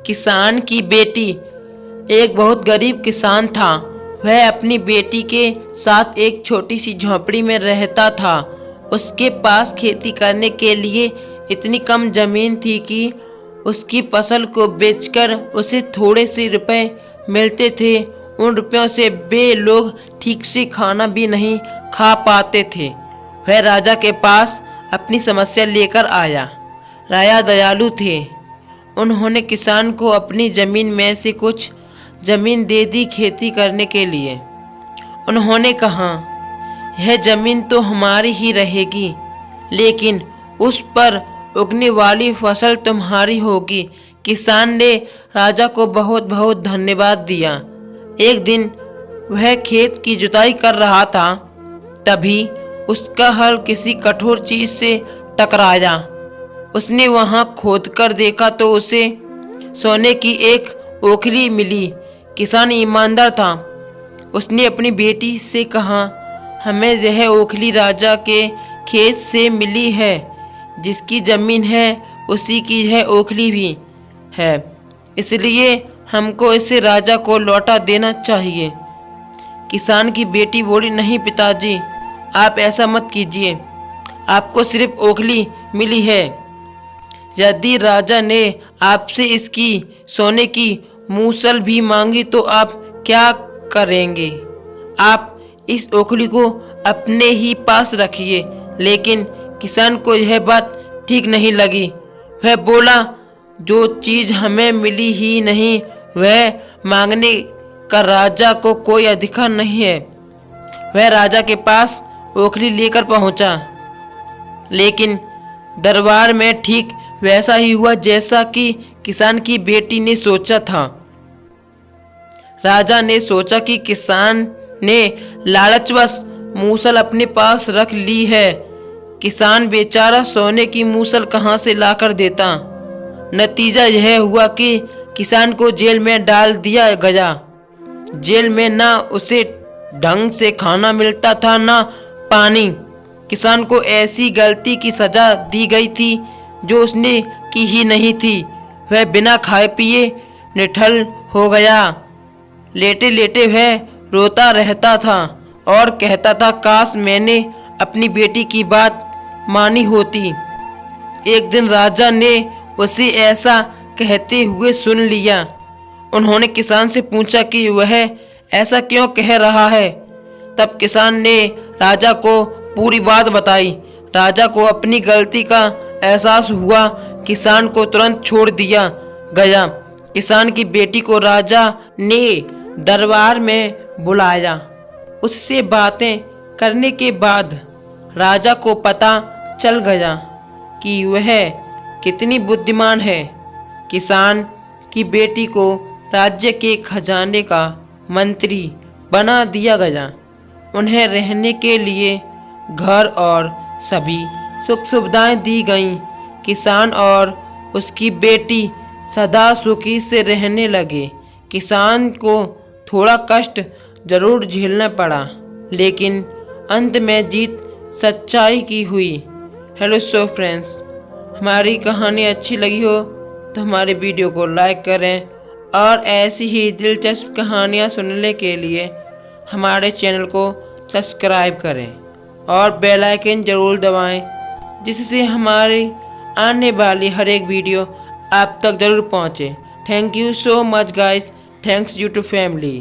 किसान की बेटी। एक बहुत गरीब किसान था। वह अपनी बेटी के साथ एक छोटी सी झोंपड़ी में रहता था। उसके पास खेती करने के लिए इतनी कम जमीन थी कि उसकी फसल को बेचकर उसे थोड़े से रुपए मिलते थे। उन रुपयों से वे लोग ठीक से खाना भी नहीं खा पाते थे। वह राजा के पास अपनी समस्या लेकर आया। राजा दयालु थे। उन्होंने किसान को अपनी जमीन में से कुछ जमीन दे दी खेती करने के लिए। उन्होंने कहा, यह जमीन तो हमारी ही रहेगी, लेकिन उस पर उगने वाली फसल तुम्हारी होगी। किसान ने राजा को बहुत बहुत धन्यवाद दिया। एक दिन वह खेत की जुताई कर रहा था, तभी उसका हल किसी कठोर चीज से टकराया। उसने वहां खोदकर देखा तो उसे सोने की एक ओखली मिली। किसान ईमानदार था। उसने अपनी बेटी से कहा, हमें यह ओखली राजा के खेत से मिली है। जिसकी जमीन है उसी की यह ओखली भी है, इसलिए हमको इसे राजा को लौटा देना चाहिए। किसान की बेटी बोली, नहीं पिताजी, आप ऐसा मत कीजिए। आपको सिर्फ ओखली मिली है। यदि राजा ने आपसे इसकी सोने की मूसल भी मांगी तो आप क्या करेंगे? आप इस ओखली को अपने ही पास रखिए। लेकिन किसान को यह बात ठीक नहीं लगी। वह बोला, जो चीज हमें मिली ही नहीं वह मांगने का राजा को कोई अधिकार नहीं है। वह राजा के पास ओखली लेकर पहुंचा, लेकिन दरबार में ठीक वैसा ही हुआ जैसा कि किसान की बेटी ने सोचा था। राजा ने सोचा कि किसान ने लालचवश मूसल अपने पास रख ली है। किसान बेचारा सोने की मूसल कहां से लाकर देता। नतीजा यह हुआ कि किसान को जेल में डाल दिया गया। जेल में ना उसे ढंग से खाना मिलता था, ना पानी। किसान को ऐसी गलती की सजा दी गई थी जो उसने की ही नहीं थी। वह बिना खाए पिए निठल्ल हो गया। लेटे लेटे वह रोता रहता था और कहता था, काश मैंने अपनी बेटी की बात मानी होती। एक दिन राजा ने उसे ऐसा कहते हुए सुन लिया। उन्होंने किसान से पूछा कि वह ऐसा क्यों कह रहा है। तब किसान ने राजा को पूरी बात बताई। राजा को अपनी गलती का एहसास हुआ। किसान को तुरंत छोड़ दिया गया। किसान की बेटी को राजा ने दरबार में बुलाया। उससे बातें करने के बाद राजा को पता चल गया कि वह कितनी बुद्धिमान है। किसान की बेटी को राज्य के खजाने का मंत्री बना दिया गया। उन्हें रहने के लिए घर और सभी सुख सुविधाएं दी गईं। किसान और उसकी बेटी सदा सुखी से रहने लगे। किसान को थोड़ा कष्ट जरूर झेलना पड़ा, लेकिन अंत में जीत सच्चाई की हुई। हेलो सो फ्रेंड्स, हमारी कहानी अच्छी लगी हो तो हमारे वीडियो को लाइक करें और ऐसी ही दिलचस्प कहानियाँ सुनने के लिए हमारे चैनल को सब्सक्राइब करें और बेल आइकन ज़रूर दबाएं, जिससे हमारी आने वाली हर एक वीडियो आप तक ज़रूर पहुँचे। Thank you so much guys. Thanks you to family.